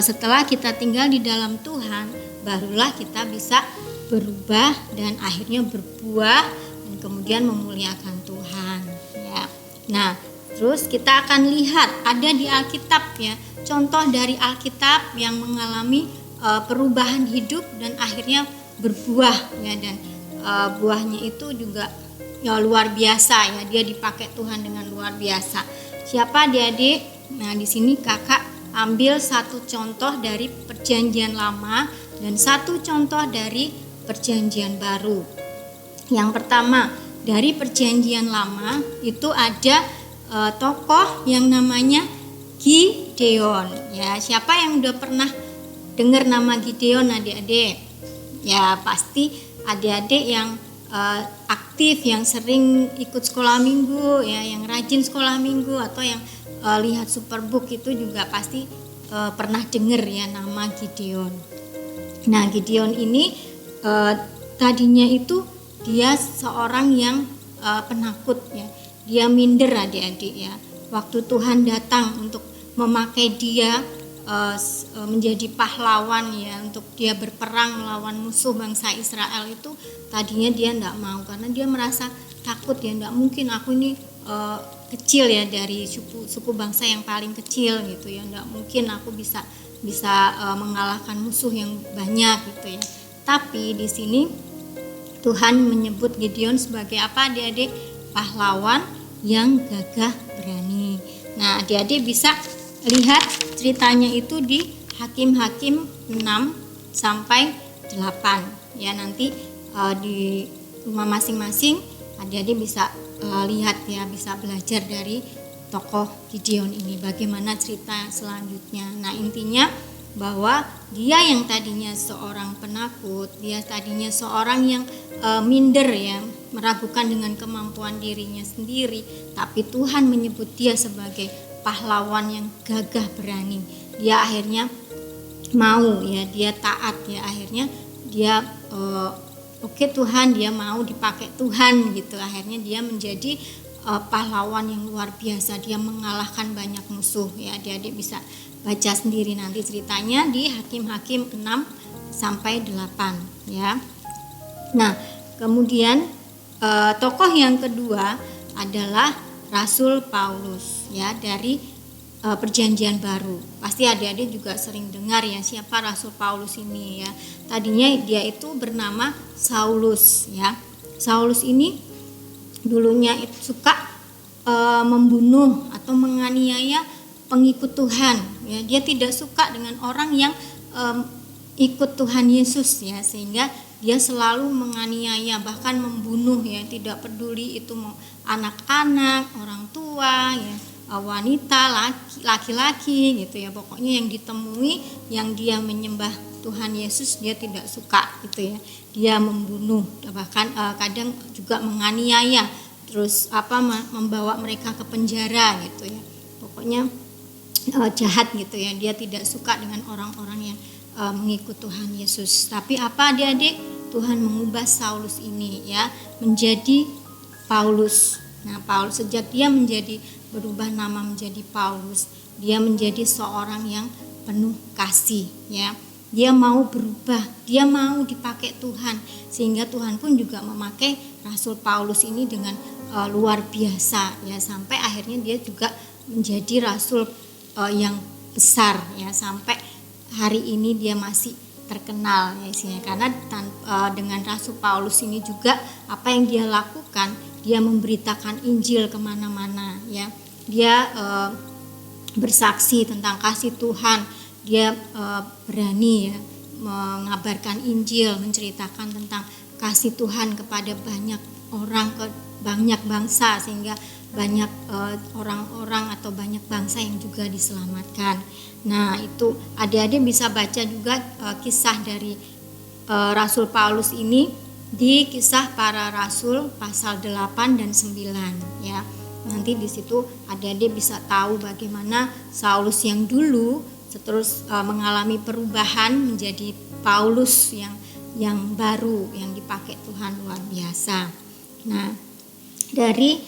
setelah kita tinggal di dalam Tuhan, barulah kita bisa berubah dan akhirnya berbuah dan kemudian memuliakan Tuhan ya. Nah, terus kita akan lihat ada di Alkitab ya, contoh dari Alkitab yang mengalami perubahan hidup dan akhirnya berbuah ya, dan buahnya itu juga ya luar biasa ya, dia dipakai Tuhan dengan luar biasa. Siapa adik-adik? Nah, di sini kakak ambil satu contoh dari Perjanjian Lama dan satu contoh dari Perjanjian Baru. Yang pertama dari Perjanjian Lama itu ada tokoh yang namanya Gideon ya. Siapa yang udah pernah dengar nama Gideon adik-adik? Ya pasti adik-adik yang aktif, yang sering ikut sekolah minggu ya, yang rajin sekolah minggu atau yang lihat Superbook itu juga pasti pernah dengar ya nama Gideon. Nah, Gideon ini tadinya itu dia seorang yang penakut ya. Dia minder adik-adik ya. Waktu Tuhan datang untuk memakai dia menjadi pahlawan ya, untuk dia berperang melawan musuh bangsa Israel itu, tadinya dia tidak mau karena dia merasa takut ya, tidak mungkin aku ini kecil ya, dari suku bangsa yang paling kecil gitu ya, tidak mungkin aku bisa mengalahkan musuh yang banyak gitu ya. Tapi di sini Tuhan menyebut Gideon sebagai apa adik-adik? Pahlawan yang gagah berani. Nah, adik-adik bisa lihat ceritanya itu di Hakim-Hakim 6 sampai 8 ya. Nanti di rumah masing-masing adik-adik bisa lihat ya, bisa belajar dari tokoh Gideon ini bagaimana cerita selanjutnya. Nah, intinya bahwa dia yang tadinya seorang penakut, dia tadinya seorang yang minder ya, meragukan dengan kemampuan dirinya sendiri, tapi Tuhan menyebut dia sebagai pahlawan yang gagah berani. Dia akhirnya mau ya, dia taat ya, akhirnya dia oke Tuhan, dia mau dipakai Tuhan gitu. Akhirnya dia menjadi pahlawan yang luar biasa, dia mengalahkan banyak musuh ya. Adik-adik bisa baca sendiri nanti ceritanya di Hakim-Hakim 6 sampai 8 ya. Nah, kemudian tokoh yang kedua adalah Rasul Paulus ya, dari Perjanjian Baru. Pasti adik-adik juga sering dengar ya siapa Rasul Paulus ini ya. Tadinya dia itu bernama Saulus ya. Saulus ini dulunya itu suka membunuh atau menganiaya pengikut Tuhan ya. Dia tidak suka dengan orang yang ikut Tuhan Yesus ya, sehingga dia selalu menganiaya, bahkan membunuh ya, tidak peduli itu mau anak-anak, orang tua ya, wanita, laki-laki gitu ya. Pokoknya yang ditemui yang dia menyembah Tuhan Yesus dia tidak suka gitu ya. Dia membunuh, bahkan kadang juga menganiaya, terus membawa mereka ke penjara gitu ya. Pokoknya jahat gitu ya. Dia tidak suka dengan orang-orang yang mengikut Tuhan Yesus. Tapi apa adik-adik? Tuhan mengubah Saulus ini ya menjadi Paulus. Nah, Paulus sejak dia berubah nama menjadi Paulus, dia menjadi seorang yang penuh kasih ya. Dia mau berubah, dia mau dipakai Tuhan, sehingga Tuhan pun juga memakai Rasul Paulus ini dengan luar biasa ya, sampai akhirnya dia juga menjadi rasul yang besar ya, sampai hari ini dia masih terkenal ya isinya, karena dengan Rasul Paulus ini juga apa yang dia lakukan, dia memberitakan Injil kemana-mana ya, dia bersaksi tentang kasih Tuhan, dia berani ya mengabarkan Injil, menceritakan tentang kasih Tuhan kepada banyak orang, ke banyak bangsa, sehingga banyak orang-orang atau banyak bangsa yang juga diselamatkan. Nah itu adik-adik bisa baca juga kisah dari Rasul Paulus ini di Kisah Para Rasul pasal 8 dan 9 ya. Nanti di situ adik-adik bisa tahu bagaimana Saulus yang dulu terus mengalami perubahan menjadi Paulus yang baru, yang dipakai Tuhan luar biasa. Nah dari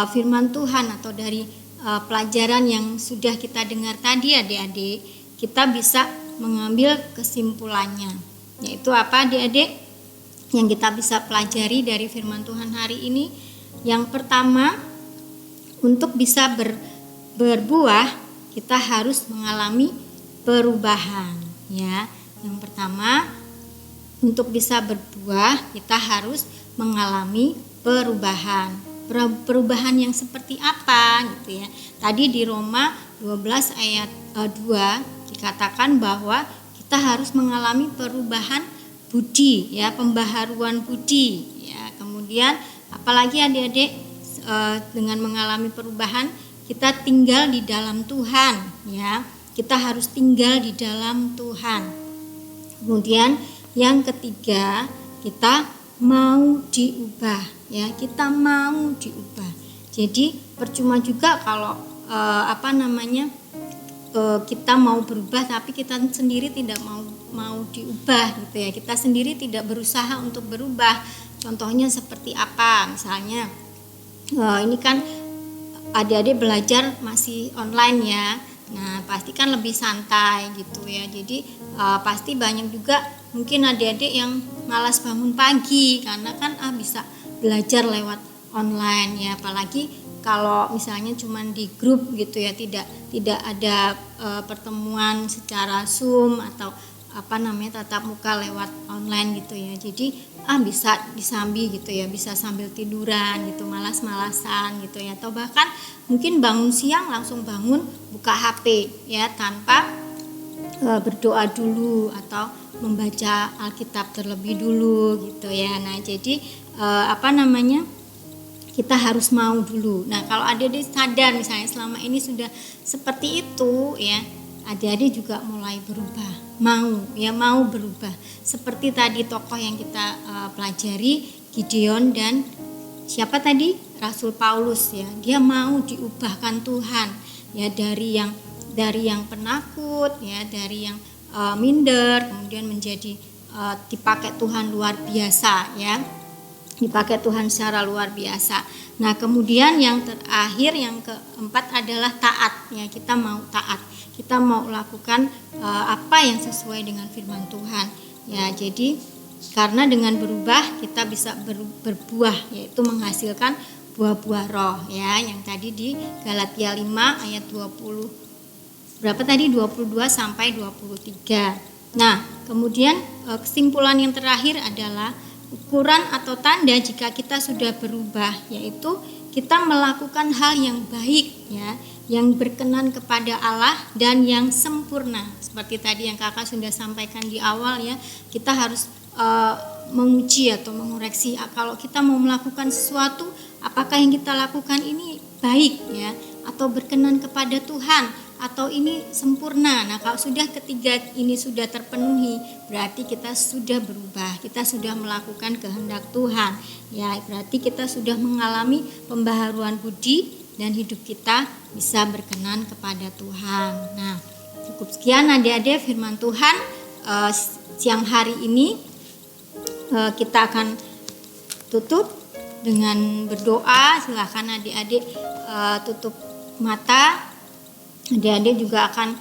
firman Tuhan atau dari pelajaran yang sudah kita dengar tadi adik-adik, kita bisa mengambil kesimpulannya, yaitu apa adik-adik yang kita bisa pelajari dari firman Tuhan hari ini. Yang pertama, untuk bisa berbuah kita harus mengalami perubahan ya. Yang pertama, untuk bisa berbuah kita harus mengalami perubahan. Perubahan yang seperti apa gitu ya. Tadi di Roma 12 ayat 2 dikatakan bahwa kita harus mengalami perubahan budi ya, pembaharuan budi ya. Kemudian apalagi adik-adik, dengan mengalami perubahan kita tinggal di dalam Tuhan ya. Kita harus tinggal di dalam Tuhan. Kemudian yang ketiga, kita mau diubah ya, kita mau diubah. Jadi percuma juga kalau kita mau berubah tapi kita sendiri tidak mau diubah gitu ya. Kita sendiri tidak berusaha untuk berubah. Contohnya seperti apa? Misalnya ini kan adik-adik belajar masih online ya. Nah pasti kan lebih santai gitu ya. Jadi pasti banyak juga mungkin adik-adik yang malas bangun pagi karena kan bisa belajar lewat online ya. Apalagi kalau misalnya cuma di grup gitu ya, tidak ada pertemuan secara Zoom atau tatap muka lewat online gitu ya. Jadi bisa disambi gitu ya, bisa sambil tiduran gitu, malas-malasan gitu ya, atau bahkan mungkin bangun siang langsung bangun buka HP ya, tanpa berdoa dulu atau membaca Alkitab terlebih dulu gitu ya. Nah jadi kita harus mau dulu. Nah kalau adik-adik sadar misalnya selama ini sudah seperti itu ya, adik-adik juga mulai berubah, mau berubah. Seperti tadi tokoh yang kita pelajari, Gideon dan siapa tadi? Rasul Paulus ya. Dia mau diubahkan Tuhan ya, dari yang penakut ya, dari yang minder, kemudian menjadi dipakai Tuhan luar biasa ya. Dipakai Tuhan secara luar biasa. Nah kemudian yang terakhir, yang keempat adalah taat ya. Kita mau taat, kita mau lakukan apa yang sesuai dengan firman Tuhan ya. Jadi karena dengan berubah kita bisa berbuah, yaitu menghasilkan buah-buah roh ya, yang tadi di Galatia 5 ayat 20 berapa tadi, 22 sampai 23. Nah kemudian kesimpulan yang terakhir adalah ukuran atau tanda jika kita sudah berubah, yaitu kita melakukan hal yang baik ya, yang berkenan kepada Allah dan yang sempurna. Seperti tadi yang kakak sudah sampaikan di awal ya, kita harus menguji atau mengoreksi kalau kita mau melakukan sesuatu, apakah yang kita lakukan ini baik ya, atau berkenan kepada Tuhan, atau ini sempurna. Nah kalau sudah ketiga ini sudah terpenuhi, berarti kita sudah berubah, kita sudah melakukan kehendak Tuhan ya, berarti kita sudah mengalami pembaharuan budi dan hidup kita bisa berkenan kepada Tuhan. Nah cukup sekian adik-adik firman Tuhan siang hari ini. Kita akan tutup dengan berdoa. Silakan adik-adik tutup mata. Adik-adik juga akan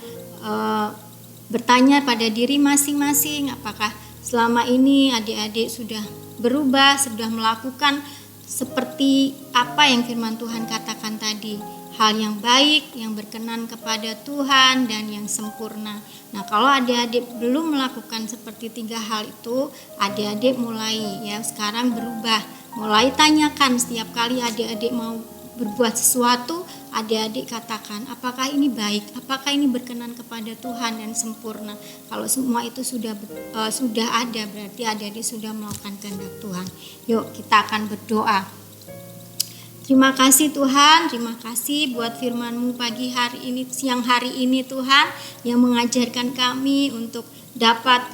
bertanya pada diri masing-masing, apakah selama ini adik-adik sudah berubah, sudah melakukan seperti apa yang firman Tuhan katakan tadi, hal yang baik, yang berkenan kepada Tuhan dan yang sempurna. Nah, kalau adik-adik belum melakukan seperti 3 hal itu, adik-adik mulai ya sekarang berubah, mulai tanyakan setiap kali adik-adik mau berbuat sesuatu, adik-adik katakan, apakah ini baik, apakah ini berkenan kepada Tuhan dan sempurna. Kalau semua itu sudah ada, berarti adik-adik sudah melakukan kehendak Tuhan. Yuk kita akan berdoa. Terima kasih Tuhan, terima kasih buat firman-Mu pagi hari ini, siang hari ini Tuhan, yang mengajarkan kami untuk dapat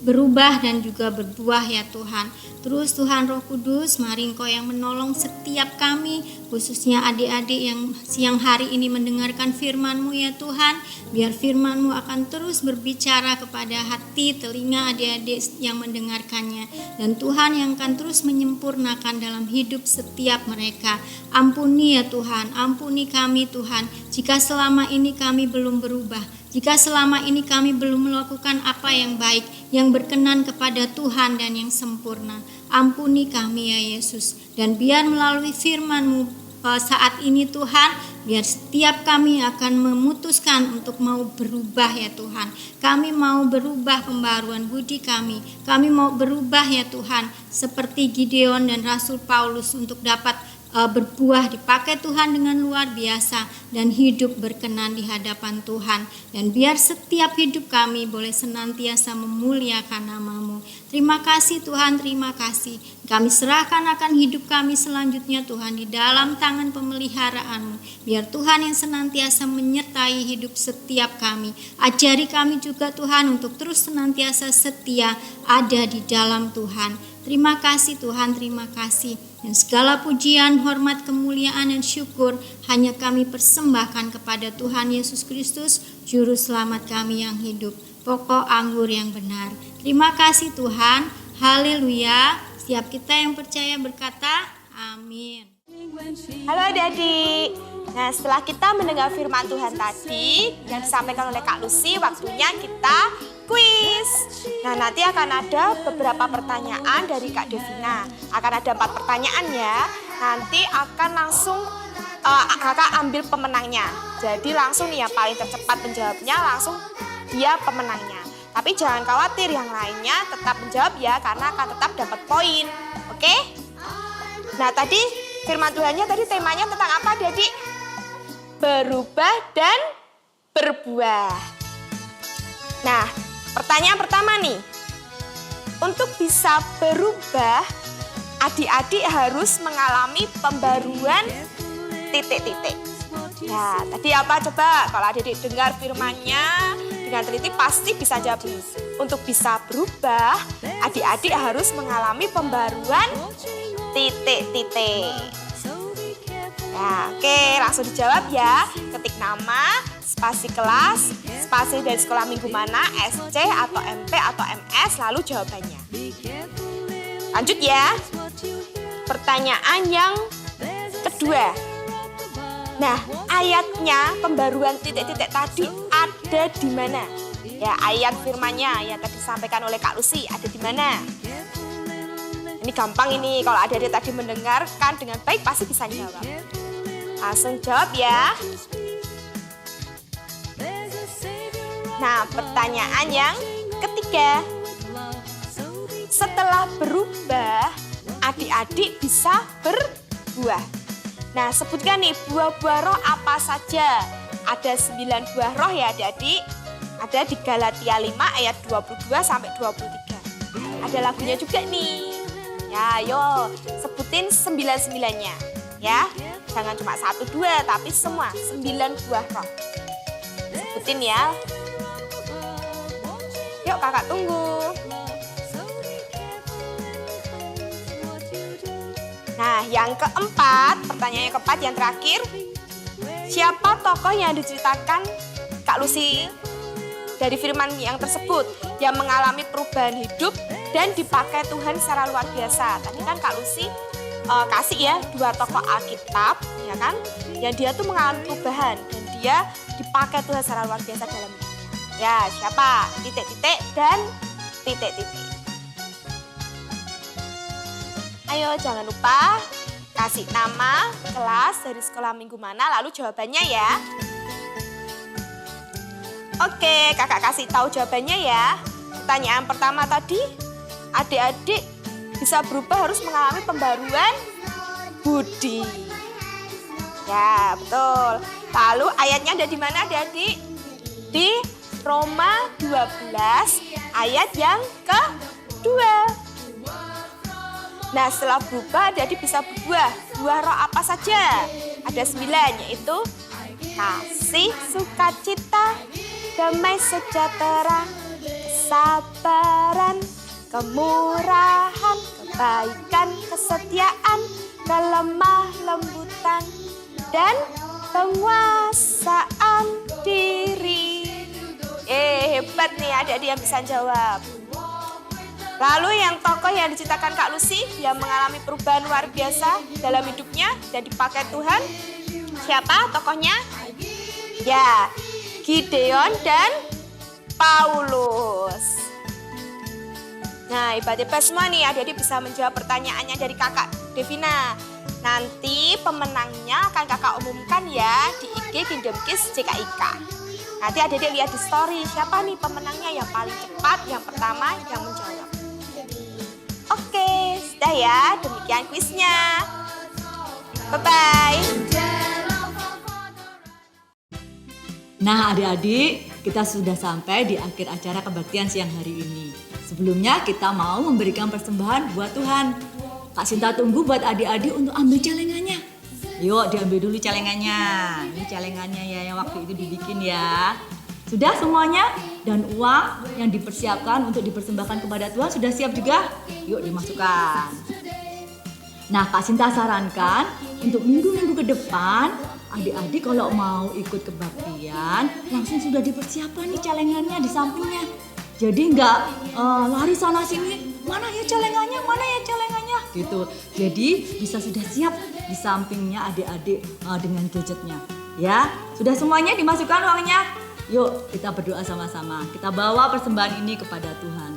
berubah dan juga berbuah ya Tuhan. Terus Tuhan Roh Kudus, mari Engkau yang menolong setiap kami, khususnya adik-adik yang siang hari ini mendengarkan firman-Mu ya Tuhan. Biar firman-Mu akan terus berbicara kepada hati, telinga adik-adik yang mendengarkannya. Dan Tuhan yang akan terus menyempurnakan dalam hidup setiap mereka. Ampuni ya Tuhan, ampuni kami Tuhan, jika selama ini kami belum berubah. Jika selama ini kami belum melakukan apa yang baik, yang berkenan kepada Tuhan dan yang sempurna, ampuni kami ya Yesus. Dan biar melalui firman-Mu saat ini Tuhan, biar setiap kami akan memutuskan untuk mau berubah ya Tuhan. Kami mau berubah pembaruan budi kami. Kami mau berubah ya Tuhan, seperti Gideon dan Rasul Paulus untuk dapat berbuah dipakai Tuhan dengan luar biasa dan hidup berkenan di hadapan Tuhan. Dan biar setiap hidup kami boleh senantiasa memuliakan nama-Mu. Terima kasih Tuhan, terima kasih. Kami serahkan akan hidup kami selanjutnya Tuhan di dalam tangan pemeliharaan-Mu. Biar Tuhan yang senantiasa menyertai hidup setiap kami. Ajari kami juga Tuhan untuk terus senantiasa setia ada di dalam Tuhan. Terima kasih Tuhan, terima kasih. Dan segala pujian, hormat, kemuliaan, dan syukur hanya kami persembahkan kepada Tuhan Yesus Kristus, Juru Selamat kami yang hidup, pokok anggur yang benar. Terima kasih Tuhan, haleluya. Setiap kita yang percaya berkata, amin. Halo adik-adik. Nah, setelah kita mendengar firman Tuhan tadi yang disampaikan oleh Kak Lucy, waktunya kita kuis. Nah, nanti akan ada beberapa pertanyaan dari Kak Devina. Akan ada 4 pertanyaan ya. Nanti akan langsung kakak ambil pemenangnya. Jadi langsung nih yang paling tercepat menjawabnya langsung dia pemenangnya. Tapi jangan khawatir, yang lainnya tetap menjawab ya, karena akan tetap dapat poin. Oke? Nah, tadi firman Tuhannya tadi temanya tentang apa, Adik? Berubah dan berbuah. Nah, pertanyaan pertama nih. Untuk bisa berubah, adik-adik harus mengalami pembaruan titik-titik. Ya, tadi apa coba? Kalau adik-adik dengar firman-Nya dengan teliti pasti bisa jawab. Untuk bisa berubah, adik-adik harus mengalami pembaruan titik-titik. Nah, oke, langsung dijawab ya. Ketik nama, spasi kelas, spasi dari sekolah minggu mana, SC atau MP atau MS, lalu jawabannya. Lanjut ya. Pertanyaan yang kedua. Nah, ayatnya pembaruan titik-titik tadi ada di mana? Ya, ayat firman-Nya yang tadi disampaikan oleh Kak Lucy ada di mana? Ini gampang ini, kalau adik-adik tadi mendengarkan dengan baik pasti bisa jawab. Langsung jawab ya. Nah, pertanyaan yang ketiga. Setelah berubah, adik-adik bisa berbuah. Nah, sebutkan nih buah-buah roh apa saja. Ada 9 buah roh ya adik-adik. Ada di Galatia 5 ayat 22 sampai 23. Ada lagunya juga nih. Ya, ayo sebutin 9-9-nya. Ya, jangan cuma 1-2 tapi semua 9 buah roh. Sebutin ya. Yuk kakak tunggu. Nah, yang keempat, pertanyaan yang keempat yang terakhir. Siapa tokoh yang diceritakan Kak Lucy dari firman yang tersebut yang mengalami perubahan hidup dan dipakai Tuhan secara luar biasa? Tadi kan Kak Lucy kasih ya 2 tokoh Alkitab, ya kan? Yang dia tuh mengalami perubahan dan dia dipakai Tuhan secara luar biasa dalam hidupnya. Ya, siapa? Titik-titik dan titik-titik. Ayo jangan lupa kasih nama, kelas, dari sekolah minggu mana, lalu jawabannya ya. Oke, kakak kasih tahu jawabannya ya. Pertanyaan pertama tadi, adik-adik bisa berubah harus mengalami pembaruan budi. Ya, betul. Lalu ayatnya ada di mana adik-adik? Di Roma 12 ayat yang kedua. Nah, setelah berubah adik-adik bisa berbuah. Buah roh apa saja? Ada 9, yaitu kasih, sukacita, damai sejahtera, kesabaran, kemurahan, kebaikan, kesetiaan, kelemah lembutan, dan penguasaan diri. Hebat nih adik-adik yang bisa jawab. Lalu yang tokoh yang diciptakan Kak Lucy yang mengalami perubahan luar biasa dalam hidupnya dan dipakai Tuhan, siapa tokohnya? Ya, Gideon dan Paulus. Nah, hebat-hebat semua nih, adik-adik bisa menjawab pertanyaannya dari kakak Devina. Nanti pemenangnya akan kakak umumkan ya di IG Kingdom Kids JKIK. Nanti adik-adik lihat di story siapa nih pemenangnya yang paling cepat, yang pertama yang menjawab. Oke, sudah ya, demikian kuisnya. Bye-bye. Nah adik-adik, kita sudah sampai di akhir acara kebaktian siang hari ini. Sebelumnya kita mau memberikan persembahan buat Tuhan. Kak Sinta tunggu buat adik-adik untuk ambil celengannya. Yuk diambil dulu celengannya. Ini celengannya ya yang waktu itu dibikin ya. Sudah semuanya? Dan uang yang dipersiapkan untuk dipersembahkan kepada Tuhan sudah siap juga? Yuk dimasukkan. Nah Kak Sinta sarankan untuk minggu-minggu ke depan, adik-adik kalau mau ikut kebaktian langsung sudah dipersiapkan nih celengannya di sampingnya. Jadi nggak lari sana sini, mana ya celengannya gitu. Jadi bisa sudah siap di sampingnya adik-adik dengan gadgetnya. Ya, sudah semuanya dimasukkan uangnya? Yuk kita berdoa sama-sama. Kita bawa persembahan ini kepada Tuhan.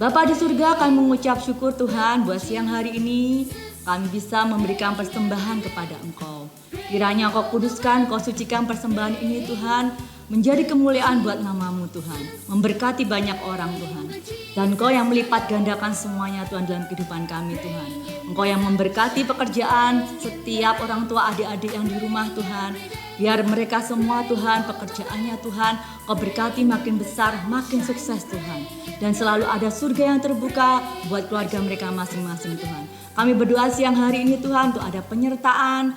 Bapa di surga, kami mengucap syukur Tuhan buat siang hari ini kami bisa memberikan persembahan kepada Engkau. Kiranya Engkau kuduskan, Engkau sucikan persembahan ini Tuhan, menjadi kemuliaan buat nama-Mu Tuhan. Memberkati banyak orang Tuhan. Dan Engkau yang melipat gandakan semuanya Tuhan dalam kehidupan kami Tuhan. Engkau yang memberkati pekerjaan setiap orang tua adik-adik yang di rumah Tuhan. Biar mereka semua Tuhan, pekerjaannya Tuhan, Kau berkati makin besar, makin sukses Tuhan. Dan selalu ada surga yang terbuka buat keluarga mereka masing-masing Tuhan. Kami berdoa siang hari ini Tuhan untuk ada penyertaan,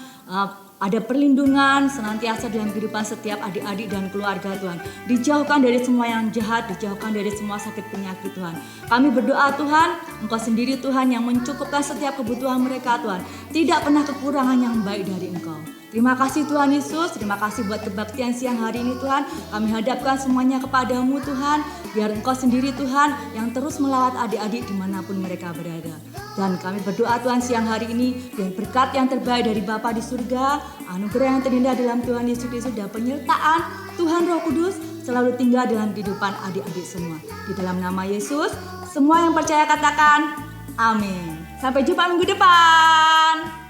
ada perlindungan senantiasa dalam kehidupan setiap adik-adik dan keluarga Tuhan. Dijauhkan dari semua yang jahat, dijauhkan dari semua sakit penyakit Tuhan. Kami berdoa Tuhan, Engkau sendiri Tuhan yang mencukupkan setiap kebutuhan mereka Tuhan. Tidak pernah kekurangan yang baik dari Engkau. Terima kasih Tuhan Yesus, terima kasih buat kebaktian siang hari ini Tuhan. Kami hadapkan semuanya kepadamu Tuhan. Biar Engkau sendiri Tuhan yang terus melawat adik-adik dimanapun mereka berada. Dan kami berdoa Tuhan siang hari ini dengan berkat yang terbaik dari Bapa di surga, anugerah yang terindah dalam Tuhan Yesus Kristus dan penyertaan Tuhan Roh Kudus selalu tinggal dalam kehidupan adik-adik semua. Di dalam nama Yesus, semua yang percaya katakan amin. Sampai jumpa minggu depan.